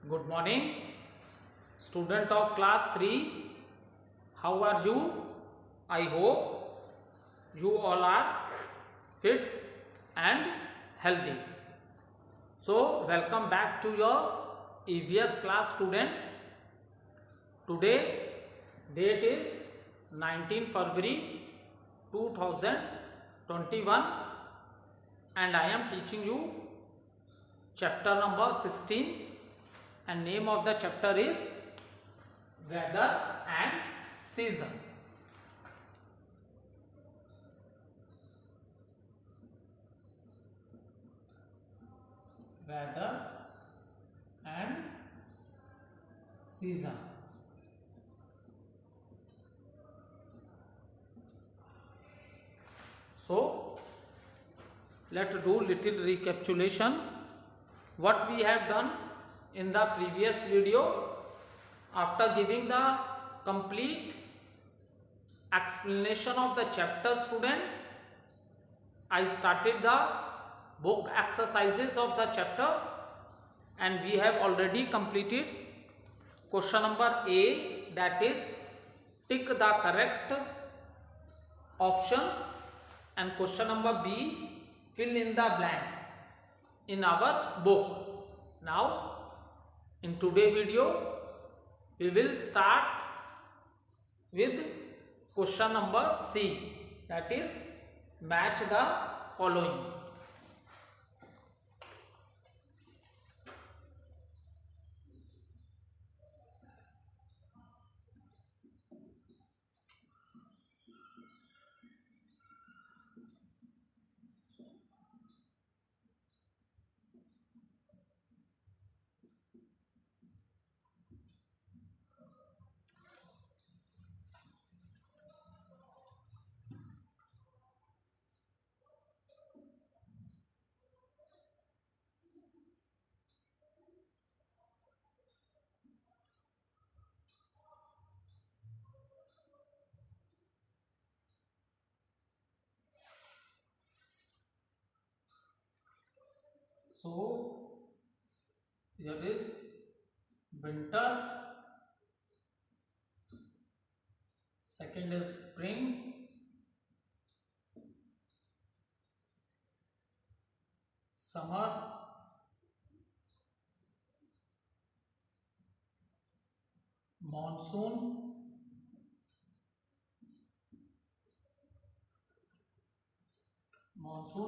Good morning, student of class 3. How are you? I hope you all are fit and healthy. So, welcome back to your EVS class, student. Today date is 19 February 2021 and I am teaching you chapter number 16 and name of the chapter is weather and season. Weather and season. So let's do little recapitulation what we have done in the previous video. After giving the complete explanation of the chapter, student, I started the book exercises of the chapter and we have already completed question number A, that is tick the correct options, and question number B, fill in the blanks in our book. Now in today's video we will start with question number C, that is match the following. So here is winter, second is spring, summer, monsoon,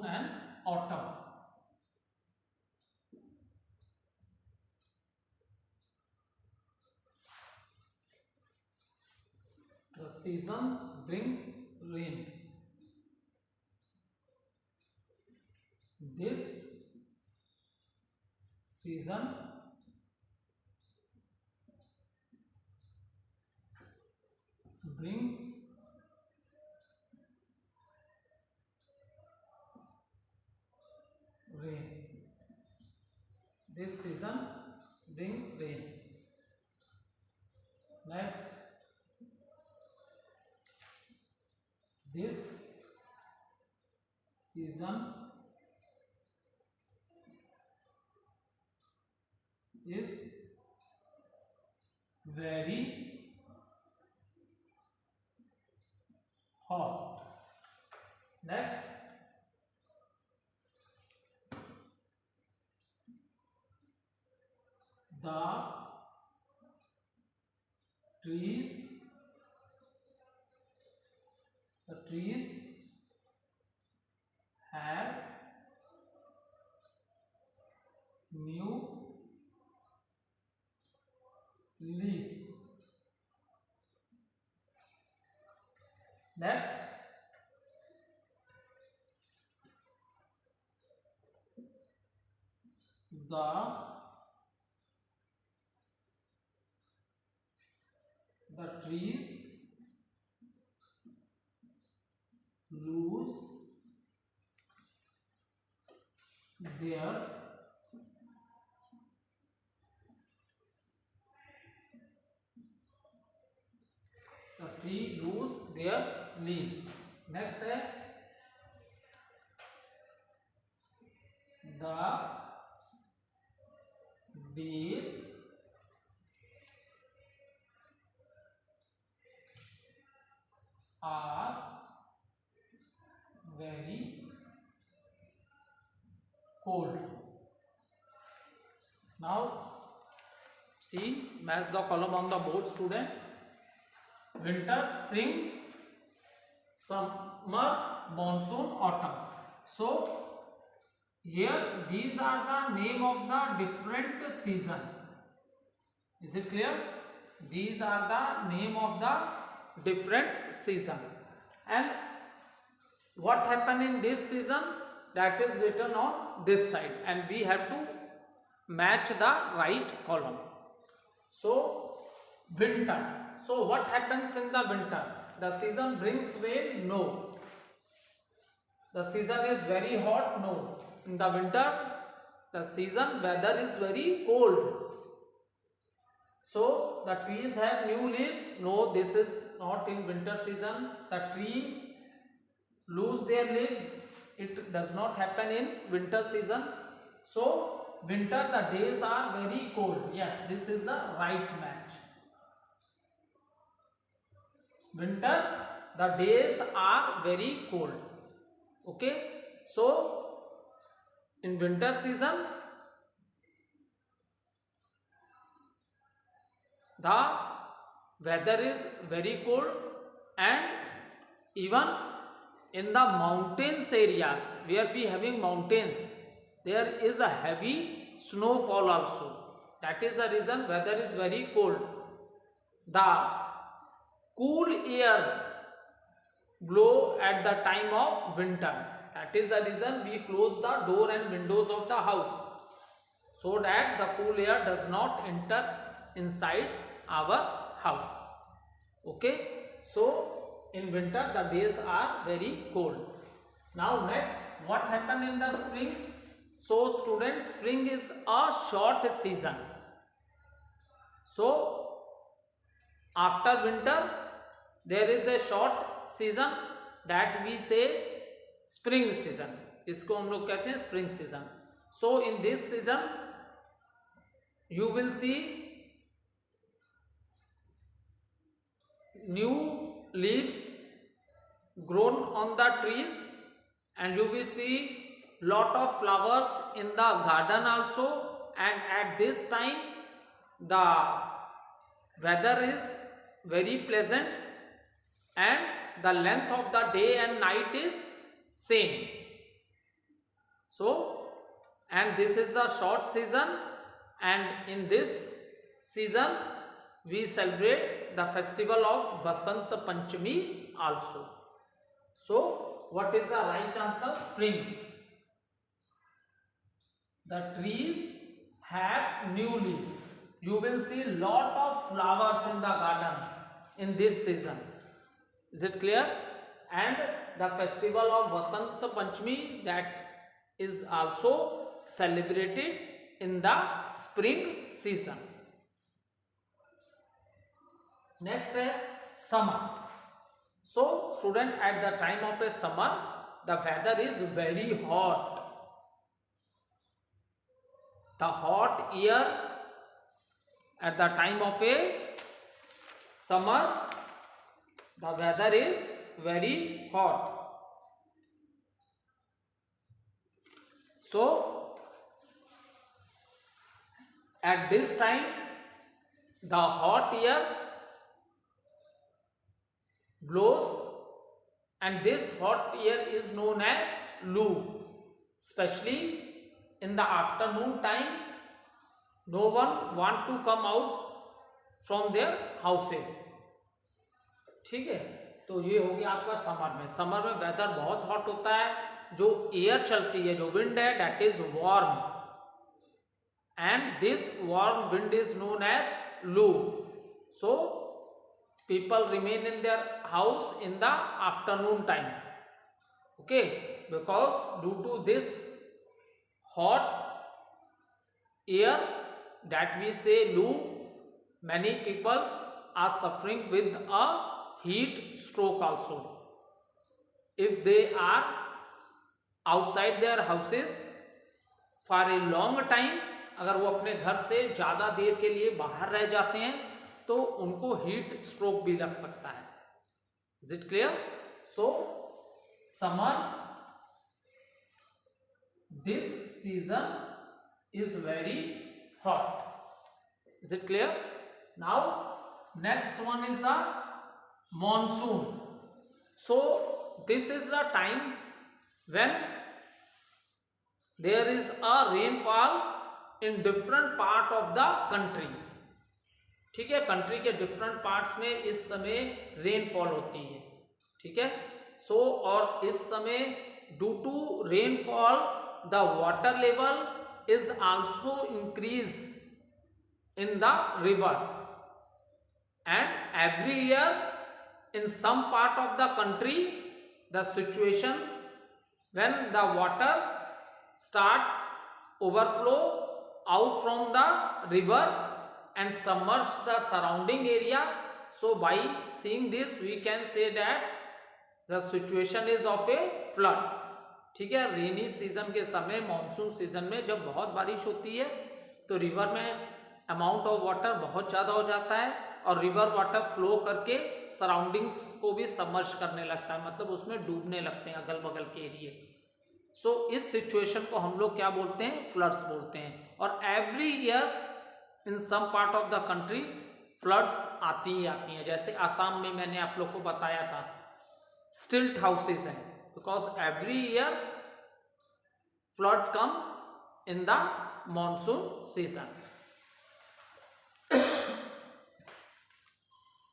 and autumn. The season brings rain. This season brings rain. This season brings rain. Next, this season is very hot. Next, the trees have new leaves. Next, the trees lose their leaves. Next है the days cold. Now see, match the column on the board, student. Winter, spring, summer, monsoon, autumn. So here these are the name of the different season. Is it clear? These are the name of the different season. And what happened in this season, that is written on this side, and we have to match the right column. So winter. So what happens in the winter? The season brings rain? No. The season is very hot? No. In the winter, the season weather is very cold. So the trees have new leaves? No, this is not in winter season. The tree lose their leaves? It does not happen in winter season. So winter, the days are very cold. Yes, this is the right match. Winter, the days are very cold. Okay, so in winter season, the weather is very cold, and even in the mountains areas where we having mountains, there is a heavy snowfall also. That is the reason weather is very cold. The cool air blow at the time of winter. That is the reason we close the door and windows of the house, so that the cool air does not enter inside our house. Okay, so in winter the days are very cold. Now next, what happened in the spring? So students, spring is a short season. So after winter there is a short season, that we say spring season. इसको हम लोग कहते हैं spring season. So in this season you will see new leaves grown on the trees, and you will see lot of flowers in the garden also. And at this time the weather is very pleasant, and the length of the day and night is same. So, and this is the short season, and in this season we celebrate the festival of Basant Panchami also. So what is the right answer? Spring. The trees have new leaves. You will see lot of flowers in the garden in this season. Is it clear? And the festival of Vasant Panchami, that is also celebrated in the spring season. Next is summer. So student, at the time of a summer the weather is very hot. The hot air at the time of a summer, the weather is very hot. So at this time the hot air blows, and this hot air is known as loo. Especially in the afternoon time, no one want to come out from their houses. ठीक है, तो ये हो गया आपका summer में. Summer में weather बहुत हॉट होता है. जो एयर चलती है, जो विंड है, that is warm, and this warm wind is known as लू. So people remain in their house in the afternoon time. Okay, because due to this hot air that we say loo, many people are suffering with a heat stroke also. If they are outside their houses for a long time, अगर वो अपने घर से ज़्यादा देर के लिए बाहर रह जाते हैं तो उनको हीट स्ट्रोक भी लग सकता है. Is it clear? So summer this season is very hot. Is it clear? Now next one is the monsoon. So this is the time when there is a rainfall in different part of the country. ठीक है, country के different parts में इस समय rainfall होती है. ठीक है. सो और इस समय due to rainfall the water level is also increase in the rivers, and every year in some part of the country the situation when the water start overflow out from the river and submerge the surrounding area. So by seeing this we can say that the situation is of a floods. ठीक है, rainy season के समय monsoon season में जब बहुत बारिश होती है तो रिवर में अमाउंट ऑफ वाटर बहुत ज़्यादा हो जाता है और रिवर वाटर फ्लो करके सराउंडिंग्स को भी सबमर्ज करने लगता है, मतलब उसमें डूबने लगते हैं अगल बगल के एरिए. सो इस सिचुएशन को हम लोग क्या बोलते हैं? फ्लड्स बोलते हैं. और every year in some part of the country floods आती ही आती हैं. जैसे आसाम में मैंने आप लोग को बताया था स्टिल्ट हाउसेस हैं, because every year flood come in the monsoon season.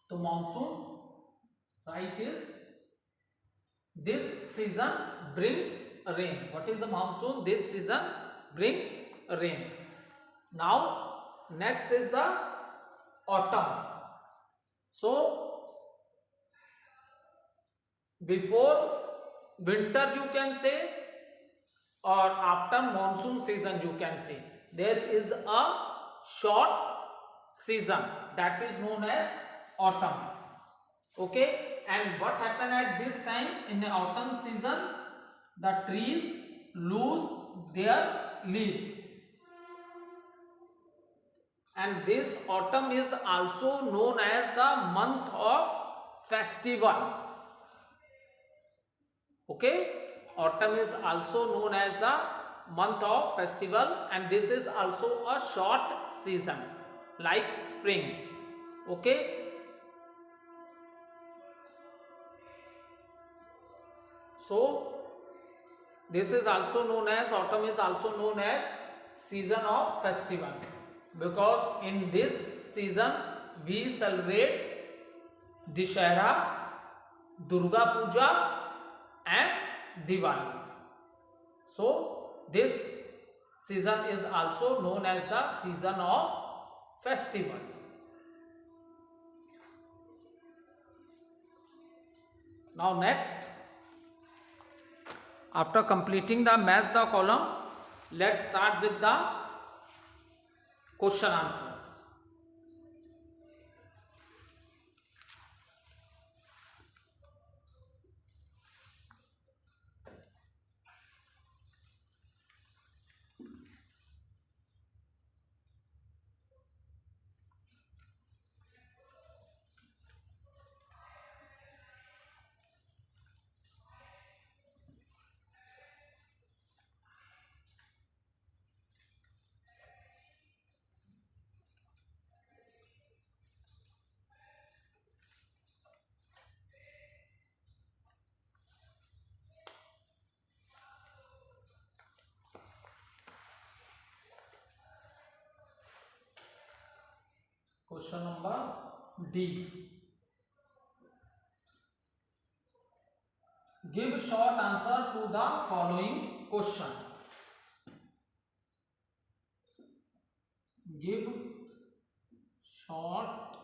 तो monsoon right is this season brings rain. What is the monsoon? This season brings rain. Now next is the autumn. So before winter you can say और after monsoon season you can say there is a short season that is known as autumn. Okay, and what happen at this time in the autumn season? The trees lose their leaves, and this autumn is also known as the month of festival. Okay, autumn is also known as the month of festival, and this is also a short season like spring. Okay, so this is also known as autumn is also known as season of festival, because in this season we celebrate Dashera, Durga Puja and Diwali. So this season is also known as the season of festivals. Now next, after completing the match the column, let's start with the question answers. Question number D. Give short answer to the following question. Give short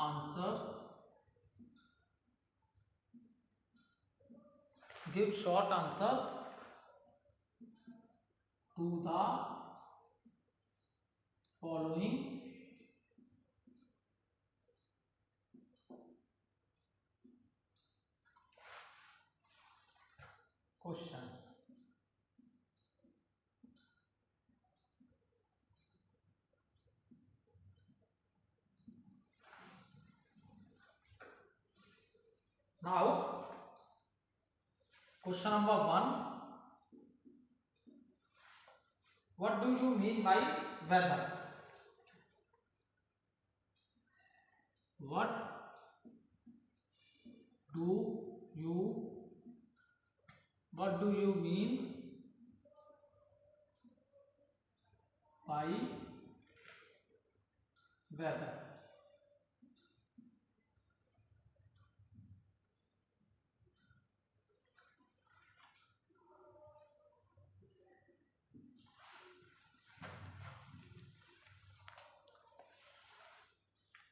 answers. Give short answer to the following questions. Now question number 1, What do you mean by weather? What do you what do you mean by weather?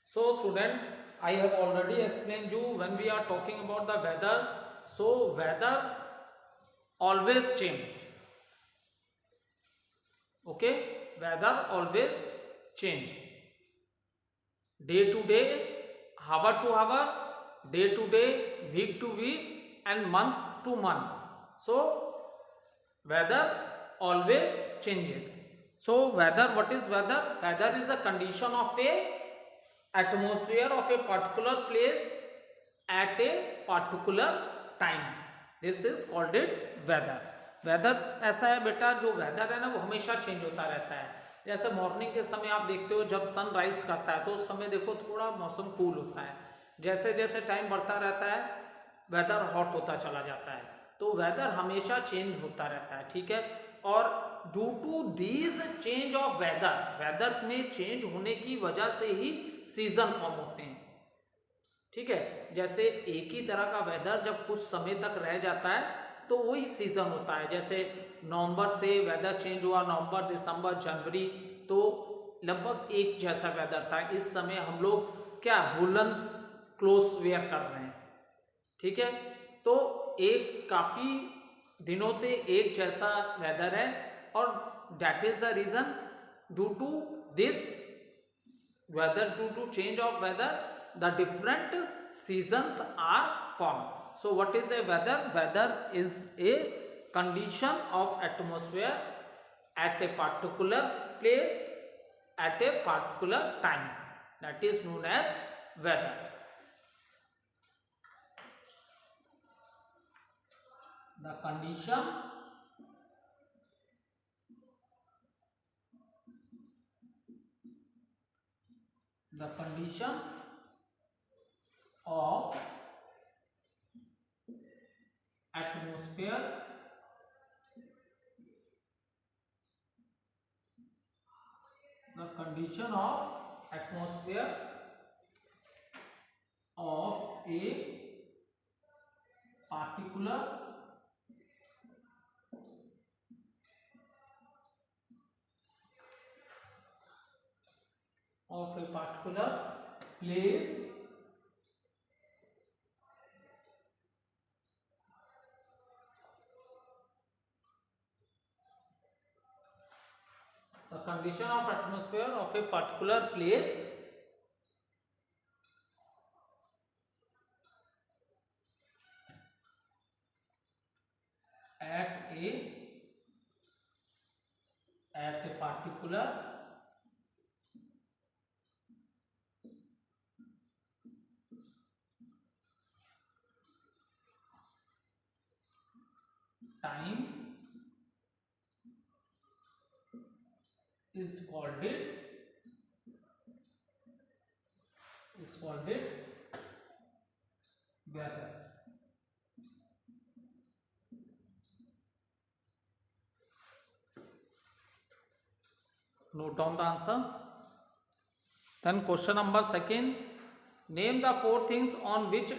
So student, I have already explained you when we are talking about the weather. So weather always change. Okay, weather always change. Day to day, hour to hour, day to day, week to week, and month to month. So weather always changes. So weather, what is weather? Weather is a condition of a atmosphere of a particular place at a particular time. This is called it weather. Weather ऐसा है बेटा, जो weather है ना वो हमेशा change होता रहता है. जैसे मॉर्निंग के समय आप देखते हो जब सन राइज करता है तो उस समय देखो थोड़ा मौसम कूल होता है. जैसे जैसे टाइम बढ़ता रहता है वेदर हॉट होता चला जाता है. तो वेदर हमेशा चेंज होता रहता है. ठीक है. और due to these change of weather, weather में चेंज होने की वजह से ही सीजन फॉर्म होते हैं. ठीक है. जैसे एक ही तरह का वेदर जब कुछ समय तक रह जाता है तो वही सीजन होता है. जैसे नवंबर से वेदर चेंज हुआ, नवंबर, दिसंबर, जनवरी, तो लगभग एक जैसा वेदर था. इस समय हम लोग क्या वुलन्स क्लोथ वेयर कर रहे हैं. ठीक है. तो एक काफी दिनों से एक जैसा वेदर है और that is the reason due to this weather, due to change of weather, the different seasons are formed. So what is a weather? Weather is a condition of atmosphere at a particular place at a particular time, that is known as weather. The condition of atmosphere of a particular place the condition of atmosphere of a particular place at a particular time is called it weather. Note down the answer. Then question number second, name the four things on which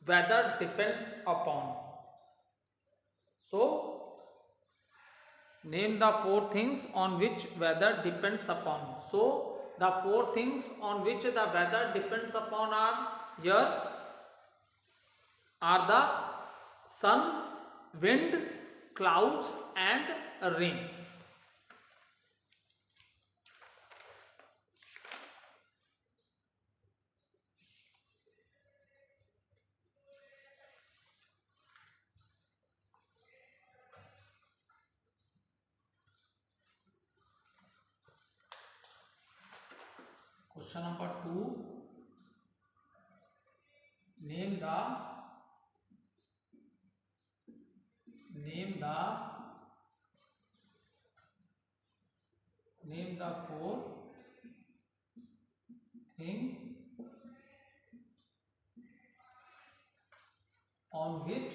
weather depends upon. So name the four things on which weather depends upon. So the four things on which the weather depends upon are here are the sun, wind, clouds and rain. Question number 2, name the Name the four things on which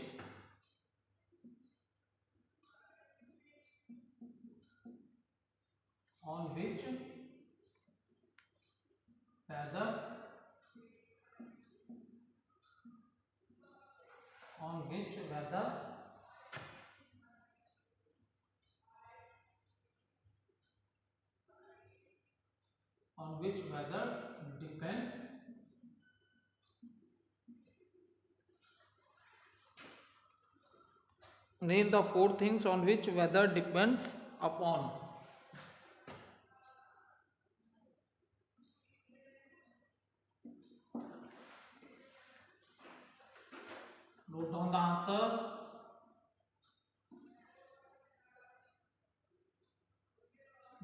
weather depends Name the four things on which weather depends upon. Note down the answer.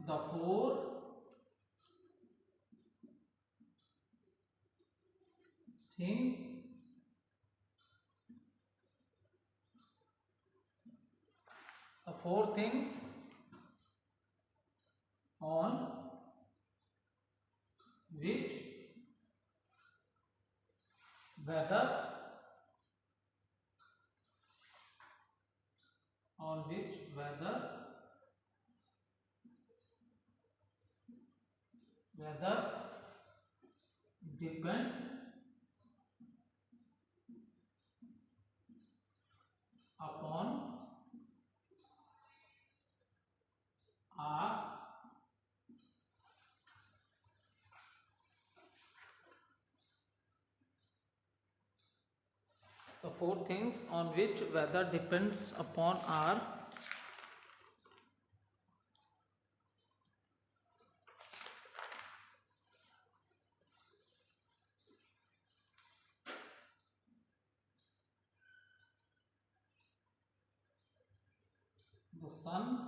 The four things on which weather depends upon are the four things on which weather depends upon are the sun,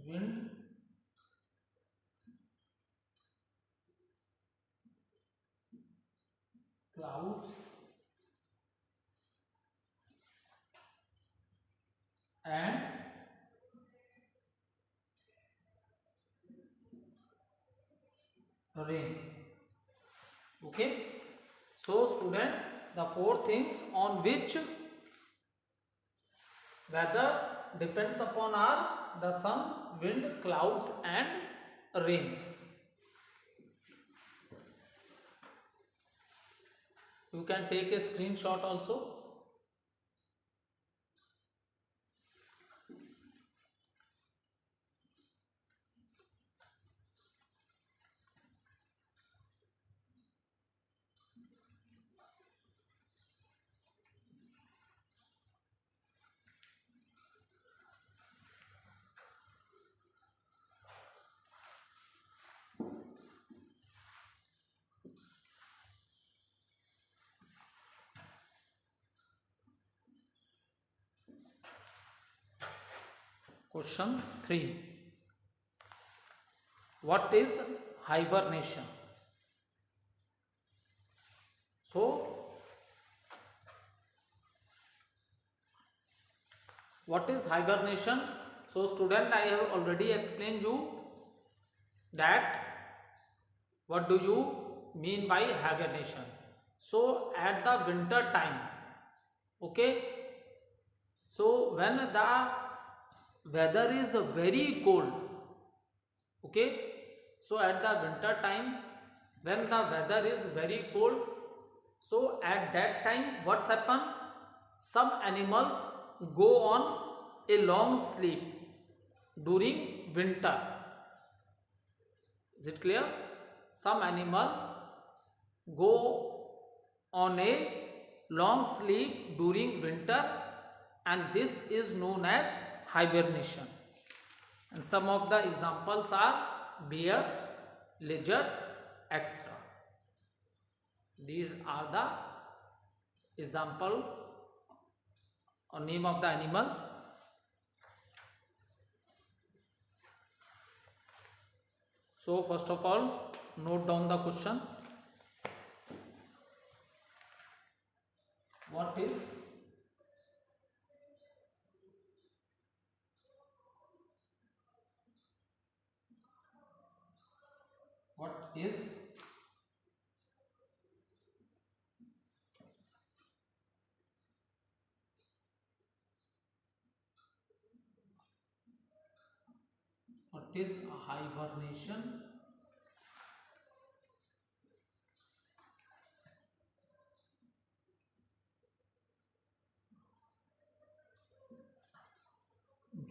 wind, clouds, and rain. Okay, so student, the four things on which weather depends upon are the sun, wind, clouds, and rain. You can take a screenshot also. Question 3. What is hibernation? So, what is hibernation? So, student, I have already explained you that what do you mean by hibernation. So, at the winter time, okay, so when the weather is very cold, okay, so at the winter time when the weather is very cold, so at that time what's happen, some animals go on a long sleep during winter. Is it clear? Some animals go on a long sleep during winter, and this is known as hibernation. And some of the examples are bear, lizard, etc. These are the example or name of the animals. So first of all, note down the question. What is is hibernation?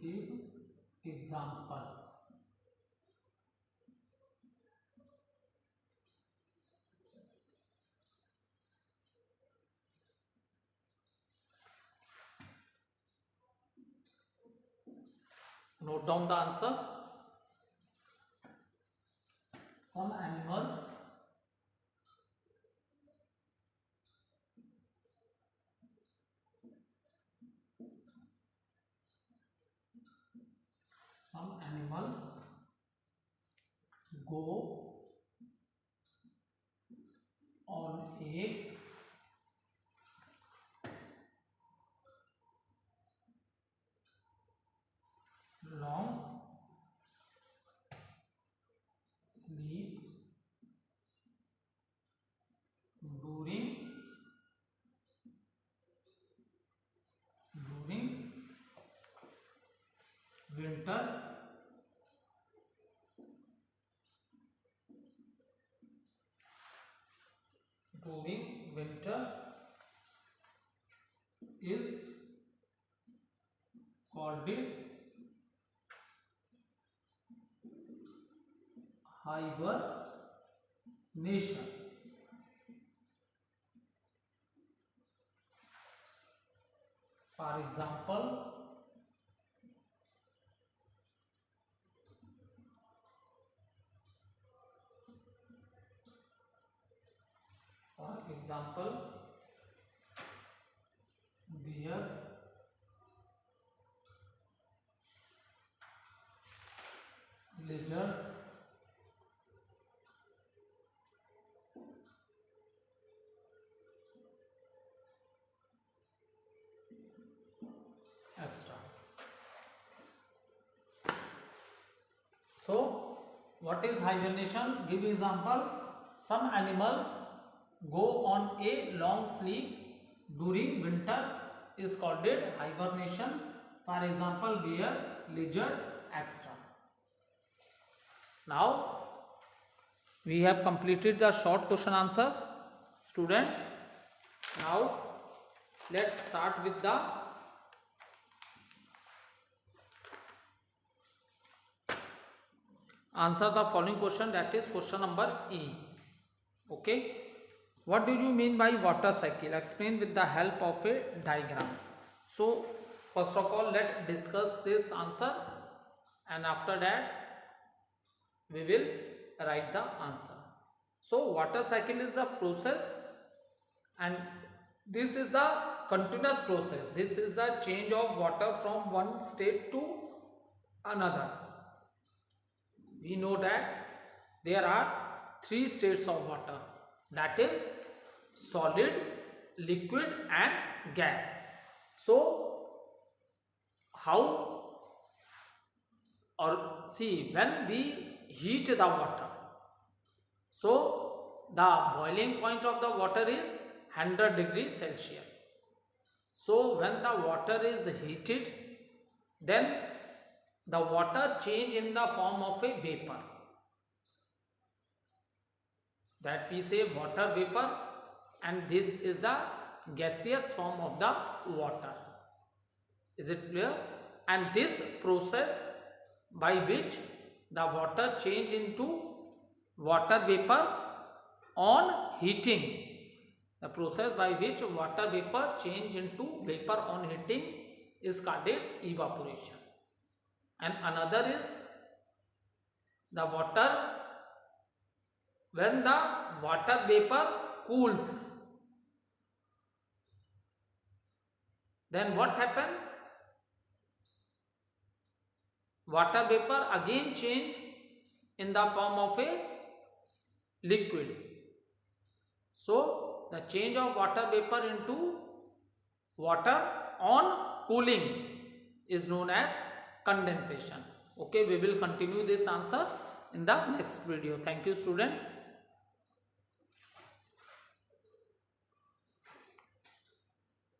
Give example. Note down the answer. Some animals go on a long sleep during winter is called hibernation. For example, bear, lizard, etc. So, what is hibernation? Give example. Some animals go on a long sleep during winter is called hibernation. For example, bear, lizard, etc. Now, we have completed the short question answer, student. Now, let's start with the answer the following question, that is question number E. Okay. What do you mean by water cycle? Explain with the help of a diagram. So, first of all, let's discuss this answer, and after that we will write the answer. So, water cycle is a process, and this is the continuous process. This is the change of water from one state to another. We know that there are three states of water, that is solid, liquid and gas. So how, or see, when we heat the water, so the boiling point of the water is 100 degrees Celsius. So when the water is heated, then the water change in the form of a vapor, that we say water vapor, and this is the gaseous form of the water. Is it clear? And this process by which the water change into water vapor on heating, the process by which water vapor change into vapor on heating is called evaporation. And another is the water, when the water vapor cools, then what happen? Water vapor again change in the form of a liquid. So the change of water vapor into water on cooling is known as condensation. Okay, we will continue this answer in the next video. Thank you, student.